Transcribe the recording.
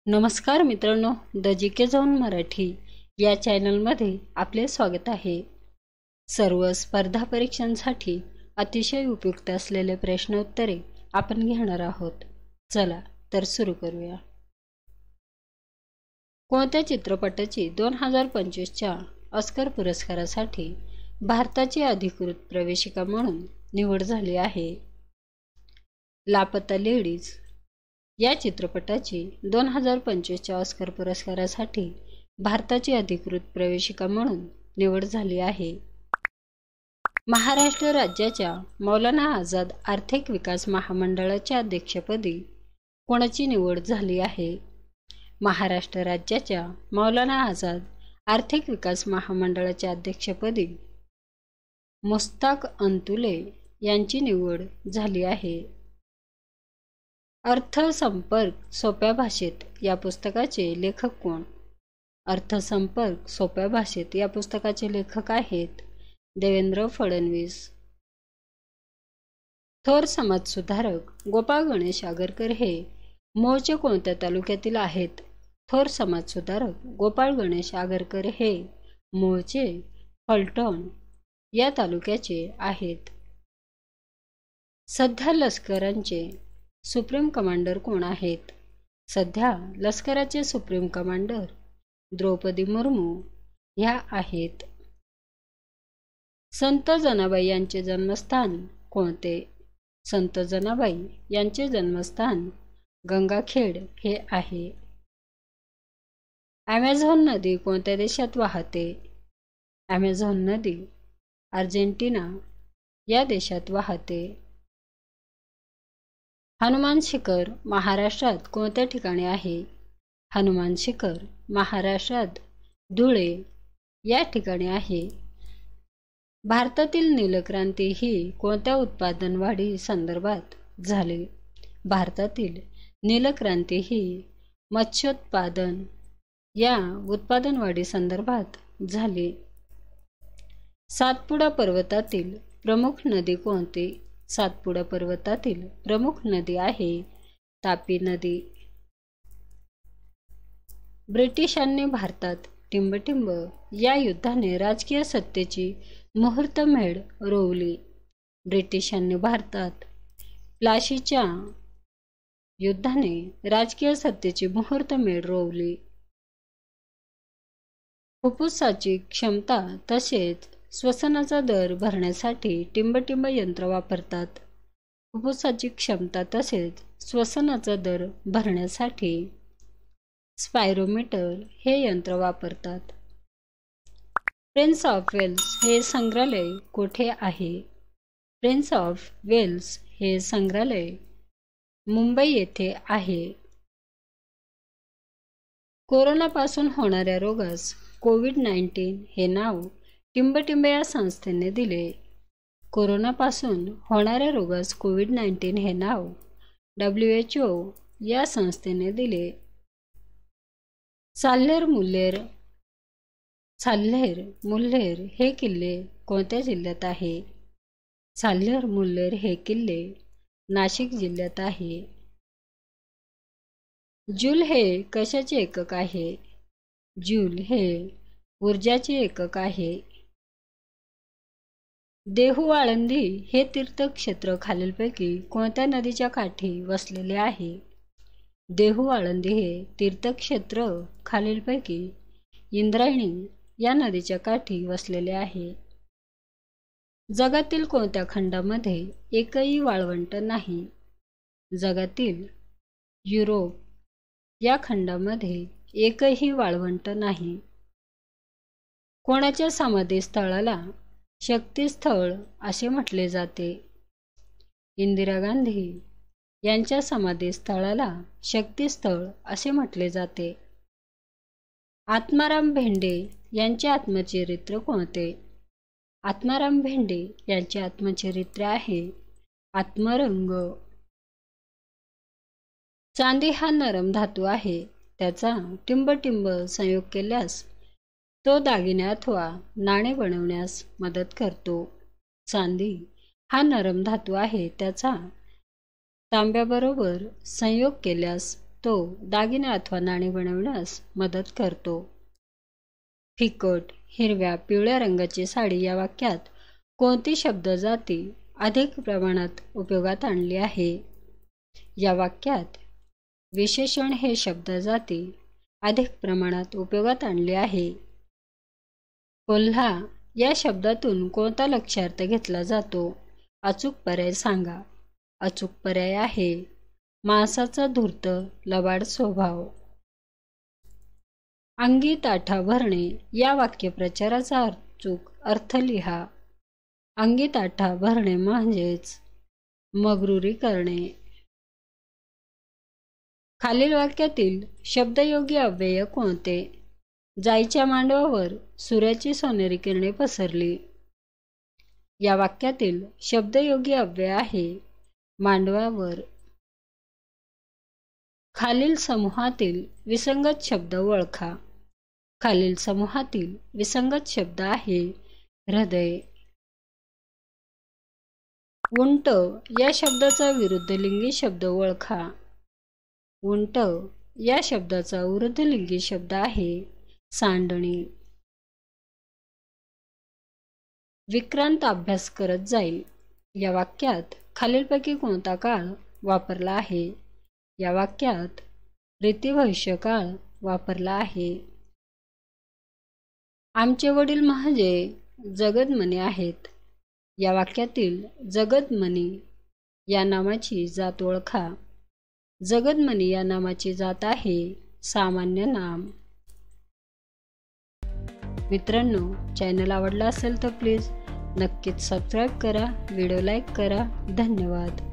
नमस्कार मित्रांनो, the G K zone Marathi या चॅनलमध्ये आपले स्वागत आहे. सर्व स्पर्धा परीक्षांसाठी अतिशय उपयुक्त असलेले प्रश्नोत्तरे आपण घेणार आहोत. चला तर सुरू करूया. कोणत्या चित्रपटाची 2025च्या ऑस्कर पुरस्कारासाठी भारताची अधिकृत प्रवेशिका म्हणून निवड झाली आहे? लापता लेडीज या चित्रपटाची 2025च्या ऑस्कर पुरस्कारासाठी भारताची अधिकृत प्रवेशिका म्हणून निवड झाली आहे. महाराष्ट्र राज्याच्या मौलाना आझाद आर्थिक विकास महामंडळाच्या अध्यक्षपदी कोणाची निवड झाली आहे? महाराष्ट्र राज्याच्या मौलाना आझाद आर्थिक विकास महामंडळाच्या अध्यक्षपदी मुस्ताक अंतुले यांची निवड झाली आहे. अर्थसंपर्क सोप्या भाषेत या पुस्तकाचे लेखक कोण? अर्थसंपर्क सोप्या भाषेत या पुस्तकाचे लेखक आहेत देवेंद्र फडणवीस. थोर समाजसुधारक गोपाळ गणेश आगरकर हे मूळचे कोणत्या तालुक्यातील आहेत? थोर समाजसुधारक गोपाळ गणेश आगरकर हे मूळचे फलटण या तालुक्याचे आहेत. सध्या लष्कराचे सुप्रीम कमांडर कोण आहेत? सध्या लष्कराचे सुप्रीम कमांडर द्रौपदी मुर्मू ह्या आहेत. संत जनाबाई यांचे जन्मस्थान कोणते? संत जनाबाई यांचे जन्मस्थान गंगाखेड हे आहे. ॲमेझॉन नदी कोणत्या देशात वाहते? ॲमेझॉन नदी अर्जेंटिना या देशात वाहते. हनुमान शिखर महाराष्ट्रात कोणत्या ठिकाणी आहे? हनुमान शिखर महाराष्ट्रात धुळे या ठिकाणी आहे. भारतातील नीलक्रांती ही कोणत्या उत्पादन वाढी संदर्भात झाली? भारतातील नीलक्रांती ही मत्स्योत्पादन या उत्पादन वाढी संदर्भात झाली. सातपुडा पर्वतातील प्रमुख नदी कोणती? सातपुडा पर्वतातील प्रमुख नदी आहे तापी नदी. ब्रिटिशांनी भारतात टिंबटिंब या युद्धाने राजकीय सत्तेची मुहूर्तमेढ रोवली. ब्रिटिशांनी भारतात प्लाशीच्या युद्धाने राजकीय सत्तेची मुहूर्तमेढ रोवली. फुफ्फुसाची क्षमता तसेच श्वसनाचा दर भरण्यासाठी टिंबटिंब यंत्र वापरतात. फुफ्फुसाची क्षमता तसेच श्वसनाचा दर भरण्यासाठी स्पायरोमीटर हे यंत्र वापरतात. प्रिन्स ऑफ वेल्स हे संग्रहालय कोठे आहे? प्रिन्स ऑफ वेल्स हे संग्रहालय मुंबई येथे आहे. कोरोनापासून होणाऱ्या रोगास कोविड-19 हे नाव टिंबटिंब या संस्थेने दिले. कोरोनापासून होणाऱ्या रोगास कोविड-19 हे नाव WHO या संस्थेने दिले. साल्हेर मुल्हेर हे किल्ले कोणत्या जिल्ह्यात आहे? साल्हेर मुल्हेर हे किल्ले नाशिक जिल्ह्यात आहे. जूल हे कशाचे एकक आहे? जूल हे ऊर्जाचे एकक आहे. देहू आळंदी हे तीर्थक्षेत्र खालीलपैकी कोणत्या नदीच्या काठी वसलेले आहे? देहू आळंदी हे तीर्थक्षेत्र खालीलपैकी इंद्रायणी या नदीच्या काठी वसलेले आहे. जगातील कोणत्या खंडामध्ये एकही वाळवंट नाही? जगातील युरोप या खंडामध्ये एकही वाळवंट नाही. कोणाच्या समाधीस्थळाला शक्तीस्थळ असे म्हटले जाते? इंदिरा गांधी यांच्या समाधीस्थळाला शक्तीस्थळ असे म्हटले जाते. आत्माराम भेंडे यांचे आत्मचरित्र कोणते? आत्माराम भेंडे यांचे आत्मचरित्र आहे आत्मरंग. चांदी हा नरम धातू आहे. त्याचा टिंबटिंब संयोग केल्यास तो दागिने अथवा नाणे बनवण्यास मदत करतो. चांदी हा नरम धातू आहे. त्याचा तांब्याबरोबर संयोग केल्यास तो दागिने अथवा नाणी बनवण्यास मदत करतो. फिकट हिरव्या पिवळ्या रंगाची साडी या वाक्यात कोणती शब्द जाती अधिक प्रमाणात उपयोगात आणली आहे? या वाक्यात विशेषण हे शब्द जाती अधिक प्रमाणात उपयोगात आणले आहे. कोल्हा या शब्दातून कोणता लक्ष्यार्थ घेतला जातो? अचूक पर्याय सांगा. अचूक पर्याय आहे माणसाचा धूर्त लबाड स्वभाव. अंगी ताठा भरणे या वाक्यप्रचाराचा अचूक अर्थ लिहा. अंगी ताठा भरणे म्हणजेच मगरुरी करणे. खालील वाक्यातील शब्दयोगी अव्यय कोणते? जाईच्या मांडवावर सूर्याची सोनेरी किरणे पसरली. या वाक्यातील शब्दयोगी अव्यय आहे मांडवावर. खालील समूहातील विसंगत शब्द ओळखा. खालील समूहातील विसंगत शब्द आहे हृदय. उंट या शब्दाचा विरुद्धलिंगी शब्द ओळखा. उंट या शब्दाचा विरुद्धलिंगी शब्द आहे सांडणी. विक्रांत अभ्यास करत जाईल या वाक्यात खालीलपैकी कोणता काळ वापरला आहे? या वाक्यात रीती भविष्यकाळ वापरला आहे. आमचे वडील म्हणजे जगदमणी आहेत. या वाक्यातील जगदमणी या नामाची जात ओळखा. जगदमणी या नामाची जात आहे सामान्य नाम. मित्रांनो, चॅनल आवडला असेल तर प्लीज नक्कीच सबस्क्राईब करा, व्हिडिओ लाईक करा. धन्यवाद.